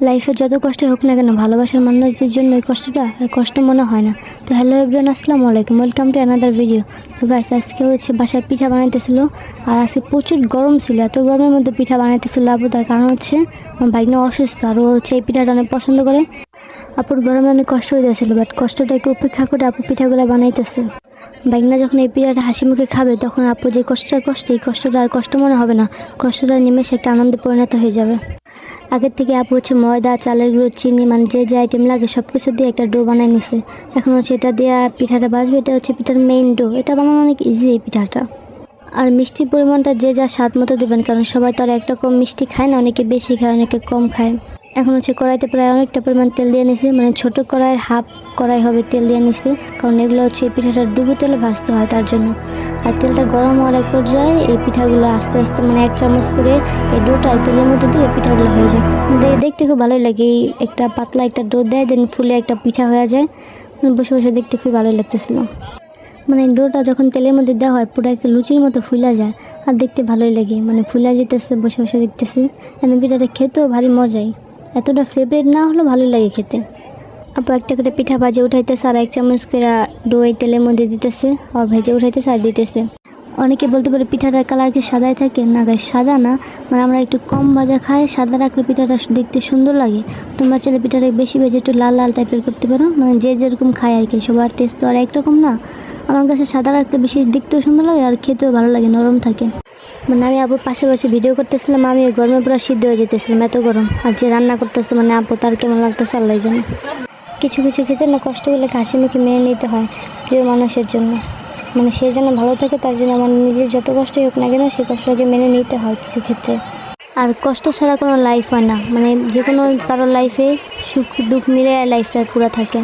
লাইফে যত কষ্ট হোক না কেন ভালোবাসার মানুষদের জন্য ওই কষ্টটা আর কষ্ট মনে হয় না। তো হ্যালো এভরিওয়ান, আসসালামু আলাইকুম, ওয়েলকাম টু অ্যানাদার ভিডিও। তো গাইস, আজকে বাসায় পিঠা বানাইতেছিল আর আজকে প্রচুর গরম ছিল। এত গরমের মধ্যে পিঠা বানাইতেছিল আপু, তার কারণ আমার ভাইনা অসুস্থ আর ও এই পিঠাটা অনেক পছন্দ করে। আপুর গরমে অনেক কষ্ট হয়ে যাচ্ছিলো, বাট কষ্টটাকে উপেক্ষা করে আপু পিঠাগুলো বানাইতেছে। ভাইনা যখন এই পিঠাটা হাসি মুখে খাবে তখন আপু যে এই কষ্টটা আর কষ্ট মনে হবে না, কষ্টটা নিমেষে একটা আনন্দে পরিণত হয়ে যাবে। আগের থেকে আপু ময়দা, চালের গুঁড়ো, চিনি, মানে যে আইটেম লাগে সব কিছু দিয়ে একটা ডো বানাই নিছে। এখন এটা দিয়ে পিঠাটা বাজবে। এটা পিঠার মেইন ডো। এটা বানানো অনেক ইজি এই পিঠাটা। আর মিষ্টির পরিমাণটা যে যা স্বাদ মতো দেবেন, কারণ সবাই তো আর একরকম মিষ্টি খায় না, অনেকে বেশি খায়, অনেকে কম খায়। এখন কড়াইতে প্রায় অনেকটা পরিমাণ তেল দিয়ে নিছে, মানে ছোটো কড়াইয়ের হাফ কড়াই হবে তেল দিয়ে নিছে, কারণ এগুলো এই পিঠাটা ডুবো তেলে ভাজতে হয় তার জন্য। আর তেলটা গরম হওয়ার এক পর্যায়ে এই পিঠাগুলো আস্তে আস্তে মানে 1 চামচ করে এই ডোটা তেলের মধ্যে দিলে পিঠাগুলো হয়ে যায়। দেখতে খুব ভালোই লাগে। এই একটা পাতলা একটা ডো দেয়, দেন ফুলে একটা পিঠা হয়ে যায়। বসে বসে দেখতে খুব ভালোই লাগতেছিল। মানে ডোটা যখন তেলের মধ্যে দেওয়া হয় পুরো একটা লুচির মতো ফুলা যায় আর দেখতে ভালোই লাগে, মানে ফুলা যেতেছে, বসে বসে দেখতেছি। এবং পিঠাটা খেতেও ভারী মজাই, এতটা ফেভারিট না হলেও ভালোই লাগে খেতে। আপু একটা করে পিঠা ভাজে উঠাইতেছে আর 1 চামচ করে ডো এই তেলের মধ্যে দিতেছে আর ভেজে উঠাইতেছে আর দিতেছে। অনেকে বলতে পারে পিঠাটার কালার কি সাদাই থাকে? না গাই, সাদা না, মানে আমরা একটু কম ভাজা খাই, সাদা রাখলে পিঠাটা দেখতে সুন্দর লাগে। তোমরা চাইলে পিঠাটা বেশি ভেজে একটু লাল লাল টাইপের করতে পারো, মানে যে যেরকম খায় আর কি, সবার টেস্ট তো আর একরকম না। আমার কাছে সাদা রাখলে বেশি দেখতেও সুন্দর লাগে আর খেতেও ভালো লাগে, নরম থাকে। মানে আমি আপুর পাশে বসে ভিডিও করতেছিলাম, আমি গরমে পুরো সিদ্ধ হয়ে যেতেছিলাম, এত গরম। আর যে রান্না করতেছে মানে আপু তার কেমন লাগতেছে আল্লাহ জানে। কিছু কিছু ক্ষেত্রে না কষ্টগুলোকে হাসি মুখে মেনে নিতে হয় প্রিয় মানুষের জন্য, মানে সে যেন ভালো থাকে তার জন্য আমার নিজের যত কষ্টই হোক না কেন সেই কষ্টকে মেনে নিতে হয় কিছু ক্ষেত্রে। আর কষ্ট ছাড়া কোনো লাইফ হয় না, মানে যে কোনো কারোর লাইফে সুখ দুঃখ মিলে লাইফটা পুরো থাকে।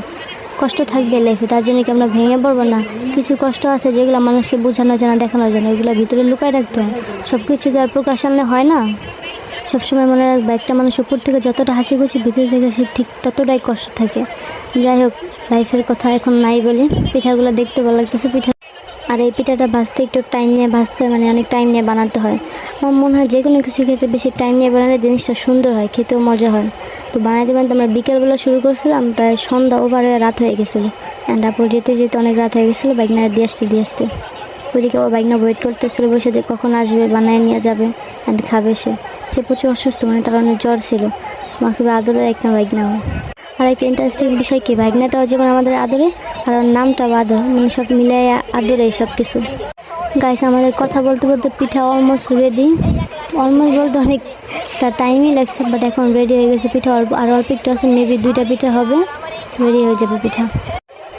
কষ্ট থাকবে লাইফে, তার জন্য কি আমরা ভেঙে পড়বো না? কিছু কষ্ট আছে যেগুলো মানুষকে বোঝানো যায় না, দেখানো যায় না, ওইগুলো ভিতরে লুকায় রাখতে হয়। সব কিছু তো আর প্রকাশ আনলে হয় না। সবসময় মনে রাখবে, একটা মানুষ উপর থেকে যতটা হাসি খুশি, ভিতর থেকে সে ঠিক ততটাই কষ্ট থাকে। যাই হোক, লাইফের কথা এখন নাই বলি। পিঠাগুলো দেখতে ভালো লাগতেছে। আর এই পিঠাটা ভাজতে একটু টাইম নিয়ে ভাজতে হয়, মানে অনেক টাইম নিয়ে বানাতে হয়। আমার মনে হয় যে কোনো কিছু খেতে বেশি টাইম নিয়ে বানালে জিনিসটা সুন্দর হয়, খেতেও মজা হয়। তো বানাইতে বানাইতে আমরা বিকেলবেলা শুরু করছিলাম, প্রায় সন্ধ্যা ওভারে রাত হয়ে গেছিলো। অ্যান্ড আপু যেতে যেতে অনেক রাত হয়ে গেছিলো, বাইক না দিয়ে আসতে। ওইদিকে আবার বাইক না ওয়েট করতেছিলো বসে, যে কখন আসবে, বানায় নিয়ে যাবে অ্যান্ড খাবে। সে প্রচুর অসুস্থ, মানে তার অনেক জ্বর ছিল। আমার খুবই আদরের একটা বাইক না। আর একটা ইন্টারেস্টিং বিষয় কি, ভাগনাটাও যেমন আমাদের আদরে আর নামটাও আদর, মানে সব মিলাই আদরে সব কিছু। গাইস, আমাদের কথা বলতে বলতে পিঠা অলমোস্ট রেডি। অলমোস্ট বলতে অনেকটা টাইমই লাগছে, বাট এখন রেডি হয়ে গেছে পিঠা। আর অল্প একটু আছে, মেবি 2টা পিঠা হবে, রেডি হয়ে যাবে পিঠা।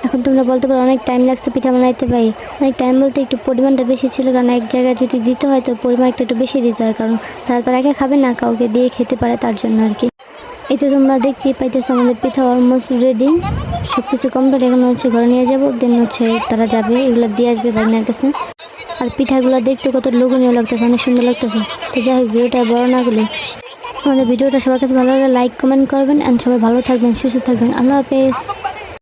এখন তোমরা বলতে পারো অনেক টাইম লাগছে পিঠা বানাইতে। ভাই, অনেক টাইম বলতে একটু পরিমাণটা বেশি ছিল, কারণ এক জায়গায় যদি দিতে হয় তো পরিমাণটা একটু বেশি দিতে হয়, কারণ তারা তো একা খাবে না, কাউকে দিয়ে খেতে পারে, তার জন্য আর কি। এতে তোমরা দেখতেই পাইতেছো আমাদের পিঠা অলমোস্ট রেডি, সব কিছু কমপ্লিট। এখন ঘরে নিয়ে যাবো, দেন তারা যাবে, এগুলো দিয়ে আসবে ভাইনার কাছে। আর পিঠাগুলো দেখতে কত লোভনীয় লাগতেছে, অনেক সুন্দর লাগতেছে। তো যাই হোক, ভিডিওটা বড় না গেলে আমাদের ভিডিওটা সবার কাছে ভালো লাগলে লাইক কমেন্ট করবেন, অ্যান্ড সবাই ভালো থাকবেন, সুস্থ থাকবেন। আল্লাহ হাফেজ।